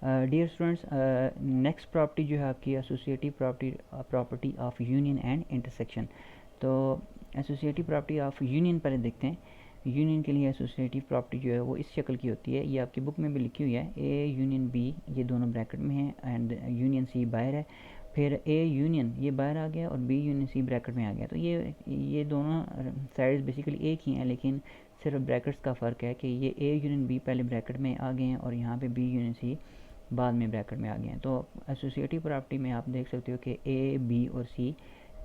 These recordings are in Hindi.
डियर स्टूडेंट्स, नेक्स्ट प्रॉपर्टी जो है आपकी associative property of union and intersection. तो एसोसिएटिव प्रॉपर्टी ऑफ यूनियन पहले देखते हैं। यूनियन के लिए एसोसिएटिव प्रॉपर्टी जो है वो इस शक्ल की होती है, ये आपकी बुक में भी लिखी हुई है। ए यूनियन बी ये दोनों ब्रैकेट में है एंड यूनियन सी बाहर है। फिर ए यूनियन ये बाहर आ गया और बी यूनियन सी ब्रैकेट में आ गया। तो ये दोनों साइड्स बेसिकली एक ही हैं, लेकिन सिर्फ ब्रैकेट्स का फ़र्क है कि ये ए यूनियन बी पहले ब्रैकेट में आ गए हैं और यहाँ पे बी यूनियन सी बाद में ब्रैकेट में आ गए हैं। तो एसोसिएटिव प्रॉपर्टी में आप देख सकते हो कि ए बी और सी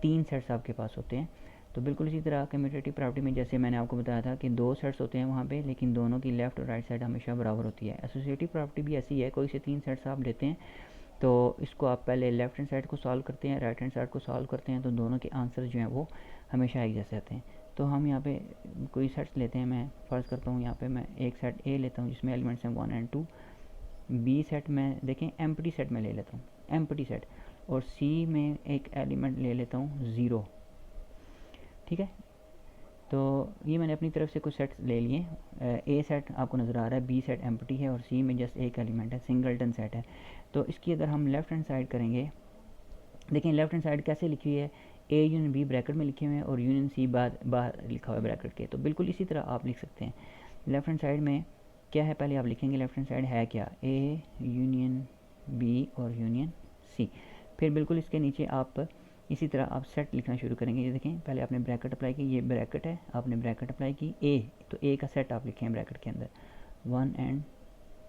तीन सेट्स आपके पास होते हैं। तो बिल्कुल इसी तरह कम्यूटेटिव प्रॉपर्टी में जैसे मैंने आपको बताया था कि दो सेट्स होते हैं वहाँ पे, लेकिन दोनों की लेफ़्ट और राइट साइड हमेशा बराबर होती है। एसोसिएटिव प्रॉपर्टी भी ऐसी है, कोई से तीन सेट्स आप लेते हैं तो इसको आप पहले लेफ़्ट हैंड साइड को सॉल्व करते हैं, राइट हैंड साइड को सॉल्व करते हैं, तो दोनों के आंसर जो हैं वो हमेशा एक जैसे आते हैं। तो हम यहाँ पे कोई सेट्स लेते हैं, मैं फ़र्ज़ करता हूँ यहाँ पे मैं एक सेट ए लेता हूँ जिसमें एलिमेंट्स हैं 1 एंड 2। बी सेट में देखें एम्प्टी सेट में ले लेता हूँ, एम्प्टी सेट। और सी में एक एलिमेंट ले लेता हूँ 0। ठीक है, तो ये मैंने अपनी तरफ से कुछ सेट्स ले लिए। ए सेट आपको नज़र आ रहा है, बी सेट एम्प्टी है और सी में जस्ट एक एलिमेंट है, सिंगलटन सेट है। तो इसकी अगर हम लेफ़्ट हैंड साइड करेंगे, देखें लेफ़्ट हैंड साइड कैसे लिखी हुई है, ए यूनियन बी ब्रैकेट में लिखे हुए हैं और यूनियन सी बाहर लिखा हुआ है ब्रैकेट के। तो बिल्कुल इसी तरह आप लिख सकते हैं। लेफ़्ट हैंड साइड में क्या है पहले आप लिखेंगे, लेफ़्ट हैंड साइड है क्या, ए यूनियन बी और यूनियन सी। फिर बिल्कुल इसके नीचे आप इसी तरह आप सेट लिखना शुरू करेंगे। ये देखें पहले आपने ब्रैकेट अप्लाई की, ये ब्रैकेट है, आपने ब्रैकेट अप्लाई की ए, तो ए का सेट आप लिखें ब्रैकेट के अंदर 1 एंड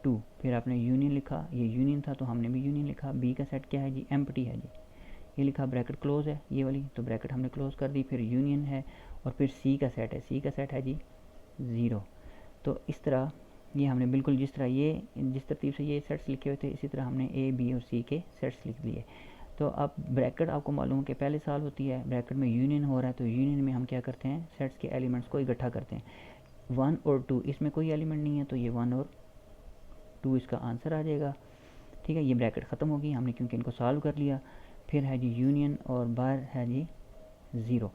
2। फिर आपने यूनियन लिखा, ये यूनियन था तो हमने भी यूनियन लिखा। बी का सेट क्या है जी, एम्प्टी है जी, ये लिखा, ब्रैकेट क्लोज है ये वाली, तो ब्रैकेट हमने क्लोज कर दी। फिर यूनियन है और फिर सी का सेट है, सी का सेट है जी 0। तो इस तरह ये हमने बिल्कुल जिस तरतीब से ये सेट्स लिखे हुए थे इसी तरह हमने ए बी और सी के सेट्स लिख दिए। तो अब ब्रैकेट आपको मालूम है कि पहले सॉल्व होती है, ब्रैकेट में यूनियन हो रहा है तो यूनियन में हम क्या करते हैं, सेट्स के एलिमेंट्स को इकट्ठा करते हैं। 1 और 2 इसमें कोई एलिमेंट नहीं है तो ये 1 और 2 इसका आंसर आ जाएगा। ठीक है, ये ब्रैकेट ख़त्म होगी हमने क्योंकि इनको सॉल्व कर लिया। फिर है जी यूनियन और बाहर है जी 0।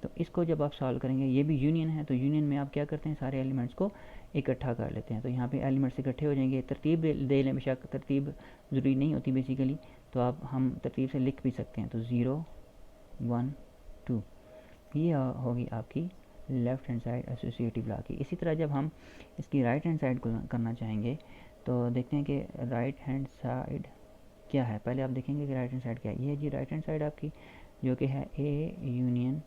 तो इसको जब आप सॉल्व करेंगे, ये भी यूनियन है तो यूनियन में आप क्या करते हैं, सारे एलिमेंट्स को इकट्ठा कर लेते हैं। तो यहाँ पे एलिमेंट्स इकट्ठे हो जाएंगे। तरतीब दे लें, बेशक तरतीब ज़रूरी नहीं होती बेसिकली, तो आप हम तरतीब से लिख भी सकते हैं। तो 0 1 2 ये होगी आपकी left hand side associative law की। इसी तरह जब हम इसकी राइट हैंड साइड को करना चाहेंगे तो देखते हैं कि राइट हैंड साइड क्या है। पहले आप देखेंगे कि राइट हैंड साइड क्या है। ये है जी राइट हैंड साइड आपकी, जो कि है A union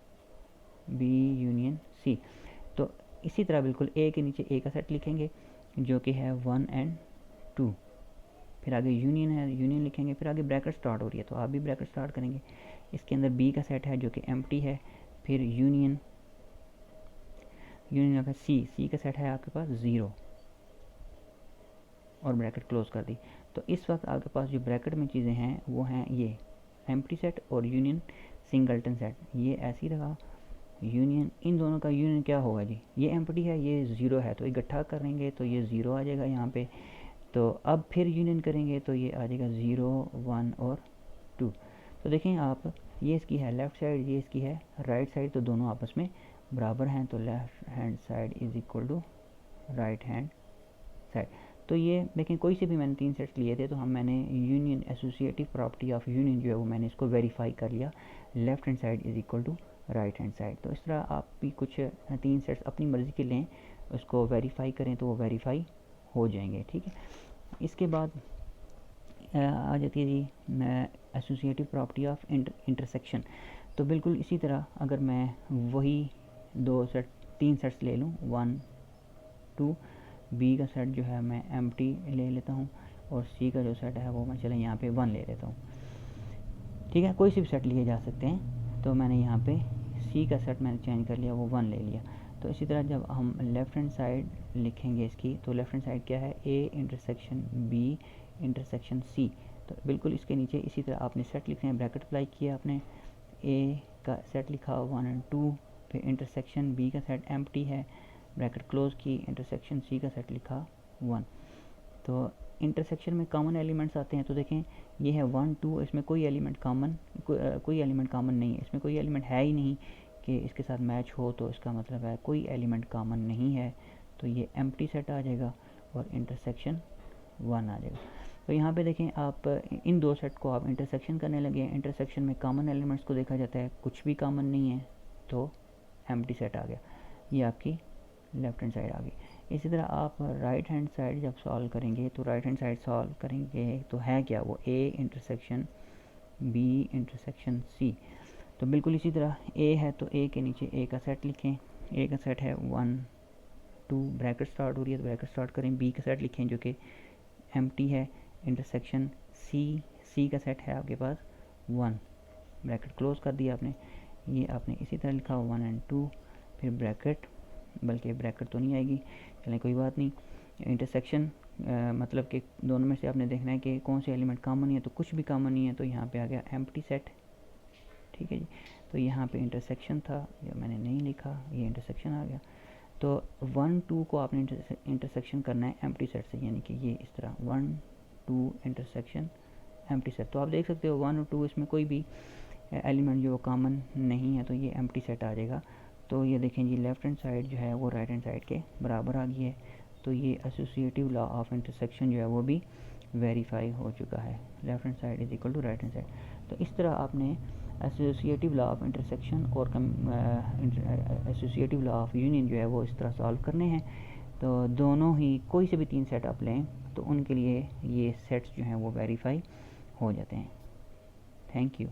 B union C. तो इसी तरह बिल्कुल ए के नीचे ए का सेट लिखेंगे जो कि है 1 एंड 2। फिर आगे यूनियन है, यूनियन लिखेंगे। फिर आगे ब्रैकेट स्टार्ट हो रही है तो आप भी ब्रैकेट स्टार्ट करेंगे। इसके अंदर बी का सेट है जो कि एम्प्टी है। फिर यूनियन का सी का सेट है आपके पास 0 और ब्रैकेट क्लोज कर दी। तो इस वक्त आपके पास जो ब्रैकेट में चीज़ें हैं वो हैं ये एम्प्टी सेट और यूनियन सिंगलटन सेट। ये ऐसे ही रहा, यूनियन, इन दोनों का यूनियन क्या होगा जी, ये एम्प्टी है ये 0 है तो इकट्ठा करेंगे तो ये 0 आ जाएगा यहाँ पे। तो अब फिर यूनियन करेंगे तो ये आ जाएगा 0 1 और 2। तो देखें आप, ये इसकी है लेफ़्ट साइड, ये इसकी है राइट साइड, तो दोनों आपस में बराबर हैं। तो left hand side is equal to right hand side. तो ये देखें कोई से भी मैंने तीन सेट्स लिए थे तो मैंने union associative property of union जो है वो मैंने इसको वेरीफाई कर लिया, left hand side is equal to right hand side. तो इस तरह आप भी कुछ तीन सेट्स अपनी मर्ज़ी के लें, उसको वेरीफाई करें तो वो वेरीफाई हो जाएंगे। ठीक है, इसके बाद आ जाती है जी एसोसिएटिव प्रॉपर्टी ऑफ इंटरसेक्शन। तो बिल्कुल इसी तरह अगर मैं वही तीन सेट्स ले लूँ 1 2, बी का सेट जो है मैं एम्प्टी ले लेता हूँ और सी का जो सेट है वो मैं चले यहाँ पे 1 ले लेता हूँ। ठीक है, कोई से भी सेट लिए जा सकते हैं। तो मैंने यहाँ पे सी का सेट मैंने चेंज कर लिया, वो 1 ले लिया। तो इसी तरह जब हम लेफ़्ट हैंड साइड लिखेंगे इसकी, तो लेफ़्ट हैंड साइड क्या है, A intersection B intersection C. तो बिल्कुल इसके नीचे इसी तरह आपने सेट लिखना है, ब्रैकेट अप्लाई किया आपने, ए का सेट लिखा 1 एंड 2, फिर इंटरसेक्शन बी का सेट एम्प्टी है, ब्रैकेट क्लोज की, इंटरसेक्शन सी का सेट लिखा 1। तो इंटरसेक्शन में कॉमन एलिमेंट्स आते हैं। तो देखें ये है 1 2, इसमें कोई एलिमेंट कॉमन नहीं है, इसमें कोई एलिमेंट है ही नहीं कि इसके साथ मैच हो, तो इसका मतलब है कोई एलिमेंट कॉमन नहीं है। तो ये एम्प्टी सेट आ जाएगा और इंटरसेक्शन 1 आ जाएगा। तो यहाँ पे देखें आप इन दो सेट को आप इंटरसेक्शन करने लगे हैं। इंटरसेक्शन में कॉमन एलिमेंट्स को देखा जाता है, कुछ भी कॉमन नहीं है तो एम्प्टी सेट आ गया, ये आपकी लेफ्ट हैंड साइड आ गई। इसी तरह आप राइट हैंड साइड जब सॉल्व करेंगे तो राइट हैंड साइड सॉल्व करेंगे तो है क्या, वो A intersection B intersection C. तो बिल्कुल इसी तरह ए है तो ए के नीचे ए का सेट लिखें, ए का सेट है 1 2 ब्रैकेट स्टार्ट हो रही है तो ब्रैकेट स्टार्ट करें। बी का सेट लिखें जो कि एम्प्टी है, इंटरसेक्शन सी का सेट है आपके पास 1, ब्रैकेट क्लोज कर दिया आपने। ये आपने इसी तरह लिखा 1 एंड 2, फिर ब्रैकेट, बल्कि ब्रैकेट तो नहीं आएगी, चलें कोई बात नहीं। इंटरसेक्शन मतलब कि दोनों में से आपने देखना है कि कौन से एलिमेंट कॉमन है, तो कुछ भी कॉमन नहीं है तो यहाँ पे आ गया एम्प्टी सेट, ठीक है जी। तो यहाँ पे इंटरसेक्शन था, जो मैंने नहीं लिखा, ये इंटरसेक्शन आ गया। तो 1 2 को आपने इंटरसेक्शन करना है एम्प्टी सेट से, यानी कि ये इस तरह 1 2 इंटरसेक्शन एम्प्टी सेट। तो आप देख सकते हो 1 और 2 इसमें कोई भी एलिमेंट जो कॉमन नहीं है तो ये एम्प्टी सेट आ जाएगा। तो ये देखें जी लेफ़्ट हैंड साइड जो है वो राइट हैंड साइड के बराबर आ गई है, तो ये एसोसिएटिव लॉ ऑफ इंटरसेक्शन जो है वो भी वेरीफाई हो चुका है। Left hand side is equal to right hand side. तो इस तरह आपने एसोसिएटिव लॉ ऑफ इंटरसेक्शन और एसोसिएटिव लॉ ऑफ यूनियन जो है वो इस तरह सॉल्व करने हैं। तो दोनों ही कोई से भी 3 सेट आप लें तो उनके लिए ये सेट्स जो हैं वो वेरीफाई हो जाते हैं। Thank you.